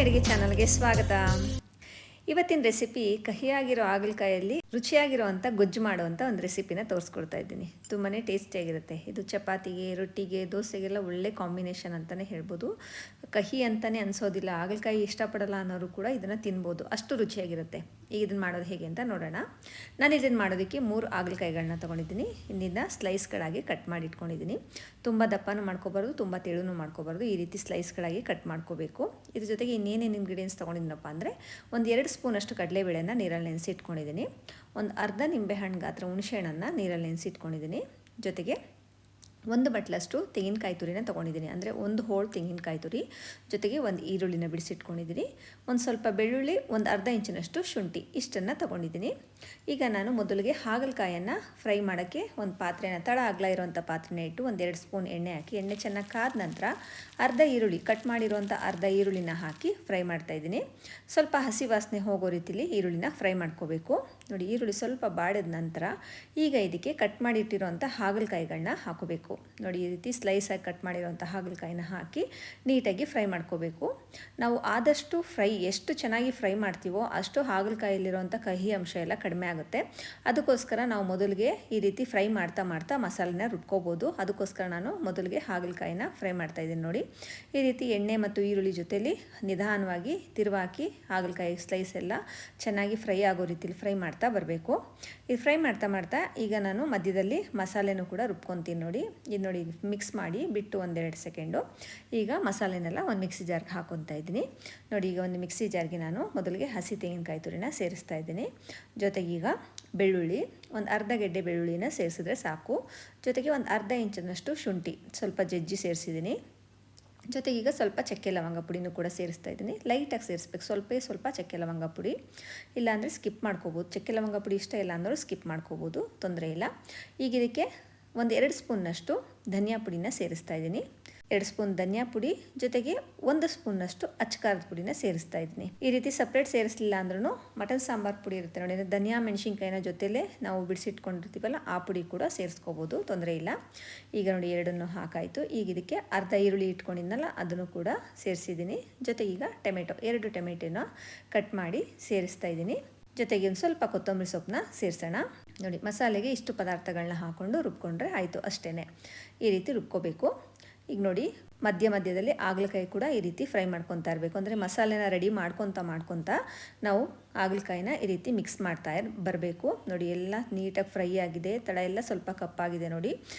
ಅಡುಗೆ ಚಾನಲ್ಗೆ ಸ್ವಾಗತ. ಇವತ್ತಿನ ರೆಸಿಪಿ ಕಹಿಯಾಗಿರೋ ಹಾಗಲಕಾಯಲ್ಲಿ ರುಚಿಯಾಗಿರುವಂಥ ಗೊಜ್ಜು ಮಾಡುವಂಥ ಒಂದು ರೆಸಿಪಿನ ತೋರಿಸ್ಕೊಡ್ತಾ ಇದ್ದೀನಿ. ತುಂಬಾ ಟೇಸ್ಟಿಯಾಗಿರುತ್ತೆ. ಇದು ಚಪಾತಿಗೆ, ರೊಟ್ಟಿಗೆ, ದೋಸೆಗೆಲ್ಲ ಒಳ್ಳೆ ಕಾಂಬಿನೇಷನ್ ಅಂತಲೇ ಹೇಳ್ಬೋದು. ಕಹಿ ಅಂತಲೇ ಅನಿಸೋದಿಲ್ಲ. ಹಾಗಲಕಾಯಿ ಇಷ್ಟಪಡಲ್ಲ ಅನ್ನೋರು ಕೂಡ ಇದನ್ನು ತಿನ್ಬೋದು, ಅಷ್ಟು ರುಚಿಯಾಗಿರುತ್ತೆ. ಈಗ ಇದನ್ನು ಮಾಡೋದು ಹೇಗೆ ಅಂತ ನೋಡೋಣ. ನಾನು ಇದನ್ನು ಮಾಡೋದಕ್ಕೆ 3 ಹಾಗಲಕಾಯಿಗಳನ್ನ ತೊಗೊಂಡಿದ್ದೀನಿ. ಇದನ್ನ ಸ್ಲೈಸ್ಗಳಾಗಿ ಕಟ್ ಮಾಡಿ ಇಟ್ಕೊಂಡಿದ್ದೀನಿ. ತುಂಬ ದಪ್ಪನೂ ಮಾಡ್ಕೋಬಾರ್ದು, ತುಂಬ ತೆಳುನೂ ಮಾಡ್ಕೋಬಾರ್ದು. ಈ ರೀತಿ ಸ್ಲೈಸ್ಗಳಾಗಿ ಕಟ್ ಮಾಡ್ಕೋಬೇಕು. ಇದ್ರ ಜೊತೆಗೆ ಇನ್ನೇನೇನು ಇಂಗ್ರೀಡಿಯೆಂಟ್ಸ್ ತೊಗೊಂಡಿದ್ದೀನಪ್ಪ ಅಂದರೆ, ಒಂದು 2 ಸ್ಪೂನಷ್ಟು ಕಡಲೆಬೇಳೆನ ನೀರಲ್ಲಿ ನೆನೆಸಿ ಇಟ್ಕೊಂಡಿದ್ದೀನಿ. ಒಂದು ಅರ್ಧ ನಿಂಬೆಹಣ್ಣು ಗಾತ್ರ ಹುಣಸೆಹಣ್ಣನ್ನು ನೀರಲ್ಲಿ ನೆನೆಸಿ ಇಟ್ಕೊಂಡಿದ್ದೀನಿ. ಜೊತೆಗೆ 1 ಬಟ್ಲಷ್ಟು ತೆಂಗಿನಕಾಯಿ ತುರಿನ ತೊಗೊಂಡಿದ್ದೀನಿ. ಅಂದರೆ 1 ಹೋಳು ತೆಂಗಿನಕಾಯಿ ತುರಿ, ಜೊತೆಗೆ 1 ಈರುಳ್ಳಿನ ಬಿಡಿಸಿಟ್ಕೊಂಡಿದ್ದೀನಿ. ಒಂದು ಸ್ವಲ್ಪ ಬೆಳ್ಳುಳ್ಳಿ, ಒಂದು ಅರ್ಧ ಇಂಚಿನಷ್ಟು ಶುಂಠಿ, ಇಷ್ಟನ್ನು ತೊಗೊಂಡಿದ್ದೀನಿ. ಈಗ ನಾನು ಮೊದಲಿಗೆ ಹಾಗಲಕಾಯನ್ನು ಫ್ರೈ ಮಾಡೋಕ್ಕೆ ಒಂದು ಪಾತ್ರೆನ, ತಳ ಅಗಲ ಇರೋವಂಥ ಪಾತ್ರೆನ ಇಟ್ಟು 1-2 ಸ್ಪೂನ್ ಎಣ್ಣೆ ಹಾಕಿ, ಎಣ್ಣೆ ಚೆನ್ನಾಗಿ ಕಾದ ನಂತರ ಅರ್ಧ ಈರುಳ್ಳಿ, ಕಟ್ ಮಾಡಿರೋವಂಥ ಅರ್ಧ ಈರುಳ್ಳಿನ ಹಾಕಿ ಫ್ರೈ ಮಾಡ್ತಾಯಿದ್ದೀನಿ. ಸ್ವಲ್ಪ ಹಸಿ ವಾಸನೆ ಹೋಗೋ ರೀತಿಲಿ ಈರುಳ್ಳಿನ ಫ್ರೈ ಮಾಡ್ಕೋಬೇಕು. ನೋಡಿ, ಈರುಳ್ಳಿ ಸ್ವಲ್ಪ ಬಾಡಿದ ನಂತರ ಈಗ ಇದಕ್ಕೆ ಕಟ್ ಮಾಡಿಟ್ಟಿರೋವಂಥ ಹಾಗಲಕಾಯಿಗಳನ್ನ ಹಾಕೋಬೇಕು. ನೋಡಿ, ಈ ರೀತಿ ಸ್ಲೈಸಾಗಿ ಕಟ್ ಮಾಡಿರೋವಂಥ ಹಾಗಲಕಾಯಿನ ಹಾಕಿ ನೀಟಾಗಿ ಫ್ರೈ ಮಾಡ್ಕೋಬೇಕು. ನಾವು ಆದಷ್ಟು ಎಷ್ಟು ಚೆನ್ನಾಗಿ ಫ್ರೈ ಮಾಡ್ತೀವೋ ಅಷ್ಟು ಹಾಗಲಕಾಯಲ್ಲಿರುವಂಥ ಕಹಿ ಅಂಶ ಎಲ್ಲ ಕಡಿಮೆ ಆಗುತ್ತೆ. ಅದಕ್ಕೋಸ್ಕರ ನಾವು ಮೊದಲಿಗೆ ಈ ರೀತಿ ಫ್ರೈ ಮಾಡ್ತಾ ಮಾಡ್ತಾ ಮಸಾಲೆನ ರುಬ್ಕೋಬೋದು. ಅದಕ್ಕೋಸ್ಕರ ನಾನು ಮೊದಲಿಗೆ ಹಾಗಲಕಾಯಿನ ಫ್ರೈ ಮಾಡ್ತಾಯಿದ್ದೀನಿ. ನೋಡಿ, ಈ ರೀತಿ ಎಣ್ಣೆ ಮತ್ತು ಈರುಳ್ಳಿ ಜೊತೆಲಿ ನಿಧಾನವಾಗಿ ತಿರುವಾಕಿ ಹಾಗಲಕಾಯಿ ಸ್ಲೈಸ್ ಎಲ್ಲ ಚೆನ್ನಾಗಿ ಫ್ರೈ ಆಗೋ ರೀತಿಲಿ ಫ್ರೈ ಮಾಡ್ತಾ ಬರಬೇಕು. ಇದು ಫ್ರೈ ಮಾಡ್ತಾ ಮಾಡ್ತಾ ಈಗ ನಾನು ಮಧ್ಯದಲ್ಲಿ ಮಸಾಲೆನೂ ಕೂಡ ರುಬ್ಕೊತೀನಿ. ನೋಡಿ, ಇದು ನೋಡಿ, ಮಿಕ್ಸ್ ಮಾಡಿ ಬಿಟ್ಟು 1-2 ಸೆಕೆಂಡು ಈಗ ಮಸಾಲೆನೆಲ್ಲ ಒಂದು ಮಿಕ್ಸಿ ಜಾರ್ಗೆ ಹಾಕ್ಕೊತಾ ಇದ್ದೀನಿ. ನೋಡಿ, ಈಗ ಒಂದು ಮಿಕ್ಸಿ ಜಾರ್ಗೆ ನಾನು ಮೊದಲಿಗೆ ಹಸಿ ತೆಂಗಿನಕಾಯಿ ತುರಿನ ಸೇರಿಸ್ತಾ ಇದ್ದೀನಿ. ಜೊತೆಗೆ ಈಗ ಬೆಳ್ಳುಳ್ಳಿ, ಒಂದು ಅರ್ಧ ಗೆಡ್ಡೆ ಬೆಳ್ಳುಳ್ಳಿನ ಸೇರಿಸಿದ್ರೆ ಸಾಕು. ಜೊತೆಗೆ ಒಂದು ಅರ್ಧ ಇಂಚಿನಷ್ಟು ಶುಂಠಿ ಸ್ವಲ್ಪ ಜಜ್ಜಿ ಸೇರಿಸಿದ್ದೀನಿ. ಜೊತೆಗೆ ಈಗ ಸ್ವಲ್ಪ ಚಕ್ಕೆ ಲವಂಗ ಪುಡಿನೂ ಕೂಡ ಸೇರಿಸ್ತಾ ಇದ್ದೀನಿ. ಲೈಟಾಗಿ ಸೇರಿಸ್ಬೇಕು, ಸ್ವಲ್ಪ ಚಕ್ಕೆ ಲವಂಗ ಪುಡಿ. ಇಲ್ಲಾಂದರೆ ಸ್ಕಿಪ್ ಮಾಡ್ಕೋಬೋದು. ಚಕ್ಕೆ ಲವಂಗ ಪುಡಿ ಇಷ್ಟ ಇಲ್ಲ ಅಂದರೂ ಸ್ಕಿಪ್ ಮಾಡ್ಕೋಬೋದು, ತೊಂದರೆ ಇಲ್ಲ. ಈಗ ಇದಕ್ಕೆ 1-2 ಸ್ಪೂನ್ನಷ್ಟು ಧನಿಯಾ ಪುಡಿನ ಸೇರಿಸ್ತಾ ಇದ್ದೀನಿ. 2 ಸ್ಪೂನ್ ಧನಿಯಾ ಪುಡಿ, ಜೊತೆಗೆ 1 ಸ್ಪೂನ್ನಷ್ಟು ಅಚ್ಚಕಾರದ ಪುಡಿನ ಸೇರಿಸ್ತಾ ಇದ್ದೀನಿ. ಈ ರೀತಿ ಸಪ್ರೇಟ್ ಸೇರಿಸಲಿಲ್ಲ ಅಂದ್ರೂ ಮಟನ್ ಸಾಂಬಾರು ಪುಡಿ ಇರುತ್ತೆ ನೋಡಿ, ಧನಿಯಾ ಮೆಣಸಿನ್ಕಾಯಿನ ಜೊತೆಲೇ ನಾವು ಬಿಡಿಸಿಟ್ಕೊಂಡಿರ್ತೀವಲ್ಲ, ಆ ಪುಡಿ ಕೂಡ ಸೇರಿಸ್ಕೋಬೋದು, ತೊಂದರೆ ಇಲ್ಲ. ಈಗ ನೋಡಿ, 2 ಹಾಕಾಯಿತು. ಈಗ ಇದಕ್ಕೆ ಅರ್ಧ ಈರುಳ್ಳಿ ಇಟ್ಕೊಂಡಿದ್ನಲ್ಲ, ಅದನ್ನು ಕೂಡ ಸೇರಿಸಿದ್ದೀನಿ. ಜೊತೆಗೆ ಈಗ 2 ಟೊಮೆಟೊನ ಕಟ್ ಮಾಡಿ ಸೇರಿಸ್ತಾ ಇದ್ದೀನಿ. ಜೊತೆಗೆ ಒಂದು ಸ್ವಲ್ಪ ಕೊತ್ತಂಬರಿ ಸೊಪ್ಪನ್ನ ಸೇರಿಸೋಣ. ನೋಡಿ, ಮಸಾಲೆಗೆ ಇಷ್ಟು ಪದಾರ್ಥಗಳನ್ನ ಹಾಕ್ಕೊಂಡು ರುಬ್ಕೊಂಡ್ರೆ ಆಯಿತು, ಅಷ್ಟೇ. ಈ ರೀತಿ ರುಬ್ಕೋಬೇಕು. ಈಗ ನೋಡಿ, ಮಧ್ಯದಲ್ಲಿ ಹಾಗಲಕಾಯಿ ಕೂಡ ಈ ರೀತಿ ಫ್ರೈ ಮಾಡ್ಕೊತಾ ಇರಬೇಕು. ಅಂದರೆ ಮಸಾಲೆನ ರೆಡಿ ಮಾಡ್ಕೊತಾ ನಾವು ಹಾಗಲಕಾಯಿನ ಈ ರೀತಿ ಮಿಕ್ಸ್ ಮಾಡ್ತಾ ಬರಬೇಕು. ನೋಡಿ, ಎಲ್ಲ ನೀಟಾಗಿ ಫ್ರೈ ಆಗಿದೆ, ತಳ ಎಲ್ಲ ಸ್ವಲ್ಪ ಕಪ್ಪಾಗಿದೆ. ನೋಡಿ,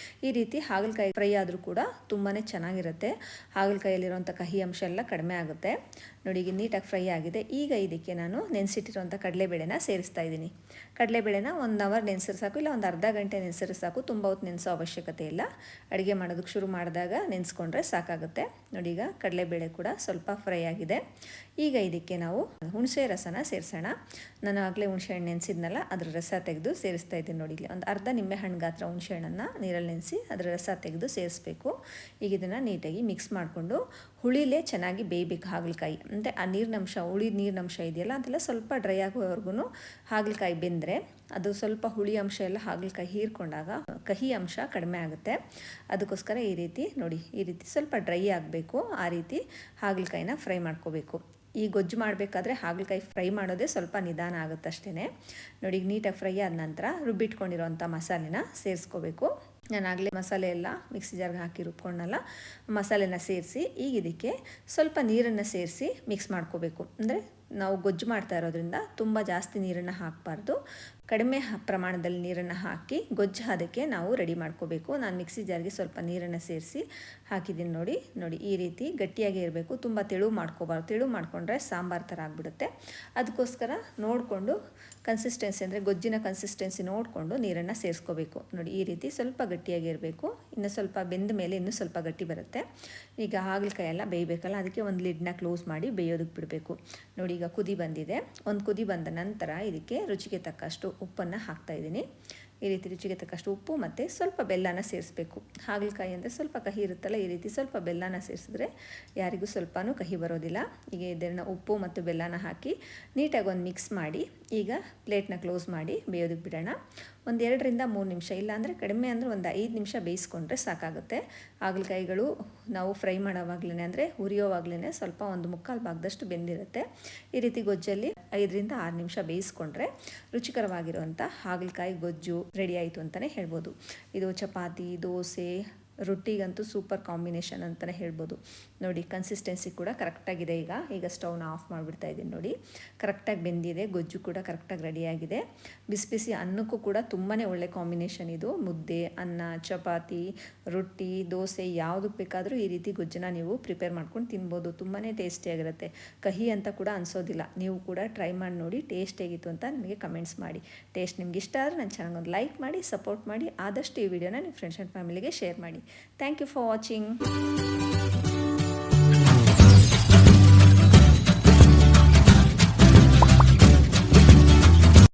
ಈ ರೀತಿ ಹಾಗಲಕಾಯಿ ಫ್ರೈ ಆದರೂ ಕೂಡ ತುಂಬಾ ಚೆನ್ನಾಗಿರುತ್ತೆ. ಹಾಗಲಕಾಯಲ್ಲಿರುವಂಥ ಕಹಿ ಅಂಶ ಎಲ್ಲ ಕಡಿಮೆ ಆಗುತ್ತೆ. ನೋಡಿ, ಈಗ ನೀಟಾಗಿ ಫ್ರೈ ಆಗಿದೆ. ಈಗ ಇದಕ್ಕೆ ನಾನು ನೆನೆಸಿಟ್ಟಿರುವಂಥ ಕಡಲೆಬೇಳೆನ ಸೇರಿಸ್ತಾ ಇದ್ದೀನಿ. ಕಡಲೆಬೇಳೆನ 1 ಅವರ್ ನೆನೆಸಿದ್ರೆ ಸಾಕು, ಇಲ್ಲ ಒಂದು ಅರ್ಧ ಗಂಟೆ ನೆನೆಸಿದ್ರೆ ಸಾಕು. ತುಂಬ ಹೊತ್ತು ನೆನೆಸೋ ಅವಶ್ಯಕತೆ ಇಲ್ಲ. ಅಡುಗೆ ಮಾಡೋದಕ್ಕೆ ಶುರು ಮಾಡಿದಾಗ ನೆನೆಸ್ಕೊಂಡ್ರೆ ಸಾಕಾಗುತ್ತೆ. ನೋಡಿ, ಈಗ ಕಡಲೆಬೇಳೆ ಕೂಡ ಸ್ವಲ್ಪ ಫ್ರೈ ಆಗಿದೆ. ಈಗ ಇದಕ್ಕೆ ನಾವು ಹುಣಸೆ ರಸನ ಸೇರಿಸೋಣ. ನಾನು ಆಗಲೇ ಹುಣಸೆ ಹಣ್ಣು ನೆನೆಸಿದ್ನಲ್ಲ, ಅದರ ರಸ ತೆಗೆದು ಸೇರಿಸ್ತಾ ಇದ್ದೀನಿ. ನೋಡಿ, ಇಲ್ಲಿ ಒಂದು ಅರ್ಧ ನಿಂಬೆಹಣ್ಣು ಗಾತ್ರ ಹುಣಸೆ ಹಣ್ಣನ್ನು ನೀರಲ್ಲಿ ನೆನೆಸಿ ಅದರ ರಸ ತೆಗೆದು ಸೇರಿಸ್ಬೇಕು. ಈಗ ಇದನ್ನು ನೀಟಾಗಿ ಮಿಕ್ಸ್ ಮಾಡಿಕೊಂಡು ಹುಳಿಲೇ ಚೆನ್ನಾಗಿ ಬೇಯಬೇಕು ಹಾಗಲಕಾಯಿ. ಅಂದರೆ ಆ ನೀರಿನಂಶ, ನೀರಿನಂಶ ಇದೆಯಲ್ಲ, ಅದೆಲ್ಲ ಸ್ವಲ್ಪ ಡ್ರೈ ಆಗೋವರೆಗೂ ಹಾಗಲಕಾಯಿ ಬೆಂದರೆ ಅದು ಸ್ವಲ್ಪ ಹುಳಿ ಅಂಶ ಎಲ್ಲ ಹಾಗಲಕಾಯಿ ಹೀರ್ಕೊಂಡಾಗ ಕಹಿ ಅಂಶ ಕಡಿಮೆ ಆಗುತ್ತೆ. ಅದಕ್ಕೋಸ್ಕರ ಈ ರೀತಿ ನೋಡಿ, ಈ ರೀತಿ ಸ್ವಲ್ಪ ಡ್ರೈ ಆಗಬೇಕು. ಆ ರೀತಿ ಹಾಗಲಕಾಯಿನ ಫ್ರೈ ಮಾಡ್ಕೋಬೇಕು. ಈ ಗೊಜ್ಜು ಮಾಡಬೇಕಾದ್ರೆ ಹಾಗಲಕಾಯಿ ಫ್ರೈ ಮಾಡೋದೇ ಸ್ವಲ್ಪ ನಿಧಾನ ಆಗುತ್ತೆ ಅಷ್ಟೇ. ನೋಡಿ, ಈಗ ನೀಟಾಗಿ ಫ್ರೈ ಆದ ನಂತರ ರುಬ್ಬಿಟ್ಕೊಂಡಿರೋವಂಥ ಮಸಾಲೆನ ಸೇರಿಸ್ಕೋಬೇಕು. ನಾನು ಆಗಲೇ ಮಸಾಲೆ ಎಲ್ಲ ಮಿಕ್ಸಿ ಜಾರ್ಗೆ ಹಾಕಿ ರುಬ್ಕೊಂಡಲ್ಲ, ಮಸಾಲೆನ ಸೇರಿಸಿ ಈಗ ಇದಕ್ಕೆ ಸ್ವಲ್ಪ ನೀರನ್ನು ಸೇರಿಸಿ ಮಿಕ್ಸ್ ಮಾಡ್ಕೋಬೇಕು. ಅಂದರೆ ನಾವು ಗೊಜ್ಜು ಮಾಡ್ತಾ ಇರೋದ್ರಿಂದ ತುಂಬ ಜಾಸ್ತಿ ನೀರನ್ನು ಹಾಕಬಾರ್ದು, ಕಡಿಮೆ ಪ್ರಮಾಣದಲ್ಲಿ ನೀರನ್ನು ಹಾಕಿ ಗೊಜ್ಜು ಅದಕ್ಕೆ ನಾವು ರೆಡಿ ಮಾಡ್ಕೋಬೇಕು. ನಾನು ಮಿಕ್ಸಿ ಜಾರ್ಗೆ ಸ್ವಲ್ಪ ನೀರನ್ನು ಸೇರಿಸಿ ಹಾಕಿದ್ದೀನಿ. ನೋಡಿ, ಈ ರೀತಿ ಗಟ್ಟಿಯಾಗಿ ಇರಬೇಕು. ತುಂಬ ತೆಳು ಮಾಡ್ಕೋಬಾರ್ದು. ತೆಳು ಮಾಡಿಕೊಂಡ್ರೆ ಸಾಂಬಾರು ಥರ ಆಗಿಬಿಡುತ್ತೆ. ಅದಕ್ಕೋಸ್ಕರ ನೋಡಿಕೊಂಡು ಕನ್ಸಿಸ್ಟೆನ್ಸಿ, ಅಂದರೆ ಗೊಜ್ಜಿನ ಕನ್ಸಿಸ್ಟೆನ್ಸಿ ನೋಡಿಕೊಂಡು ನೀರನ್ನು ಸೇರಿಸ್ಕೋಬೇಕು. ನೋಡಿ, ಈ ರೀತಿ ಸ್ವಲ್ಪ ಗಟ್ಟಿಯಾಗಿರಬೇಕು. ಇನ್ನು ಸ್ವಲ್ಪ ಬೆಂದ ಮೇಲೆ ಇನ್ನೂ ಸ್ವಲ್ಪ ಗಟ್ಟಿ ಬರುತ್ತೆ. ಈಗ ಹಾಗಲಕಾಯಿ ಎಲ್ಲ ಬೇಯಬೇಕಲ್ಲ, ಅದಕ್ಕೆ ಒಂದು ಲಿಡ್ನ ಕ್ಲೋಸ್ ಮಾಡಿ ಬೇಯೋದಕ್ಕೆ ಬಿಡಬೇಕು. ನೋಡಿ, ಈಗ ಕುದಿ ಬಂದಿದೆ. ಒಂದು ಕುದಿ ಬಂದ ನಂತರ ಇದಕ್ಕೆ ರುಚಿಗೆ ತಕ್ಕಷ್ಟು ಉಪ್ಪನ್ನು ಹಾಕ್ತಾಯಿದ್ದೀನಿ. ಈ ರೀತಿ ರುಚಿಗೆ ತಕ್ಕಷ್ಟು ಉಪ್ಪು ಮತ್ತು ಸ್ವಲ್ಪ ಬೆಲ್ಲನ ಸೇರಿಸಬೇಕು. ಹಾಗಲಕಾಯಿ ಅಂದರೆ ಸ್ವಲ್ಪ ಕಹಿ ಇರುತ್ತಲ್ಲ, ಈ ರೀತಿ ಸ್ವಲ್ಪ ಬೆಲ್ಲನ ಸೇರಿಸಿದ್ರೆ ಯಾರಿಗೂ ಸ್ವಲ್ಪನೂ ಕಹಿ ಬರೋದಿಲ್ಲ. ಈಗ ಇದನ್ನು ಉಪ್ಪು ಮತ್ತು ಬೆಲ್ಲನ ಹಾಕಿ ನೀಟಾಗಿ ಒಂದು ಮಿಕ್ಸ್ ಮಾಡಿ ಈಗ ಪ್ಲೇಟ್ನ ಕ್ಲೋಸ್ ಮಾಡಿ ಬೇಯೋದಕ್ಕೆ ಬಿಡೋಣ. ಒಂದು 2ರಿಂದ 3 ನಿಮಿಷ, ಇಲ್ಲಾಂದರೆ ಕಡಿಮೆ ಅಂದರೆ ಒಂದು 5 ನಿಮಿಷ ಬೇಯಿಸ್ಕೊಂಡ್ರೆ ಸಾಕಾಗುತ್ತೆ. ಹಾಗಲಕಾಯಿಗಳು ನಾವು ಫ್ರೈ ಮಾಡೋವಾಗ್ಲೇ ಅಂದರೆ ಹುರಿಯೋವಾಗ್ಲೇ ಸ್ವಲ್ಪ ಒಂದು ಮುಕ್ಕಾಲು ಭಾಗದಷ್ಟು ಬೆಂದಿರುತ್ತೆ. ಈ ರೀತಿ ಗೊಜ್ಜಲ್ಲಿ 5ರಿಂದ 6 ನಿಮಿಷ ಬೇಯಿಸ್ಕೊಂಡ್ರೆ ರುಚಿಕರವಾಗಿರುವಂಥ ಹಾಗಲಕಾಯಿ ಗೊಜ್ಜು ರೆಡಿ ಆಯಿತು ಅಂತಲೇ ಹೇಳ್ಬೋದು. ಇದು ಚಪಾತಿ, ದೋಸೆ, ರೊಟ್ಟಿಗಂತೂ ಸೂಪರ್ ಕಾಂಬಿನೇಷನ್ ಅಂತಲೇ ಹೇಳ್ಬೋದು. ನೋಡಿ ಕನ್ಸಿಸ್ಟೆನ್ಸಿ ಕೂಡ ಕರೆಕ್ಟಾಗಿದೆ. ಈಗ ಸ್ಟವ್ನ ಆಫ್ ಮಾಡಿಬಿಡ್ತಾ ಇದ್ದೀನಿ. ನೋಡಿ ಕರೆಕ್ಟಾಗಿ ಬೆಂದಿದೆ, ಗೊಜ್ಜು ಕೂಡ ಕರೆಕ್ಟಾಗಿ ರೆಡಿಯಾಗಿದೆ. ಬಿಸಿ ಬಿಸಿ ಅನ್ನಕ್ಕೂ ಕೂಡ ತುಂಬಾ ಒಳ್ಳೆ ಕಾಂಬಿನೇಷನ್ ಇದು. ಮುದ್ದೆ, ಅನ್ನ, ಚಪಾತಿ, ರೊಟ್ಟಿ, ದೋಸೆ ಯಾವುದಕ್ಕೆ ಬೇಕಾದರೂ ಈ ರೀತಿ ಗೊಜ್ಜನ್ನ ನೀವು ಪ್ರಿಪೇರ್ ಮಾಡ್ಕೊಂಡು ತಿನ್ಬೋದು. ತುಂಬಾ ಟೇಸ್ಟಿಯಾಗಿರುತ್ತೆ, ಕಹಿ ಅಂತ ಕೂಡ ಅನಿಸೋದಿಲ್ಲ. ನೀವು ಕೂಡ ಟ್ರೈ ಮಾಡಿ ನೋಡಿ, ಟೇಸ್ಟ್ ಹೇಗಿತ್ತು ಅಂತ ನನಗೆ ಕಮೆಂಟ್ಸ್ ಮಾಡಿ. ಟೇಸ್ಟ್ ನಿಮ್ಗೆ ಇಷ್ಟ ಆದರೆ ನನ್ನ ಚಾನಲ್ಗೆ ಒಂದು ಲೈಕ್ ಮಾಡಿ, ಸಪೋರ್ಟ್ ಮಾಡಿ. ಆದಷ್ಟು ಈ ವಿಡಿಯೋನ ನಿಮ್ಮ ಫ್ರೆಂಡ್ಸ್ ಆ್ಯಂಡ್ ಫ್ಯಾಮಿಲಿಗೆ ಶೇರ್ ಮಾಡಿ. Thank you for watching.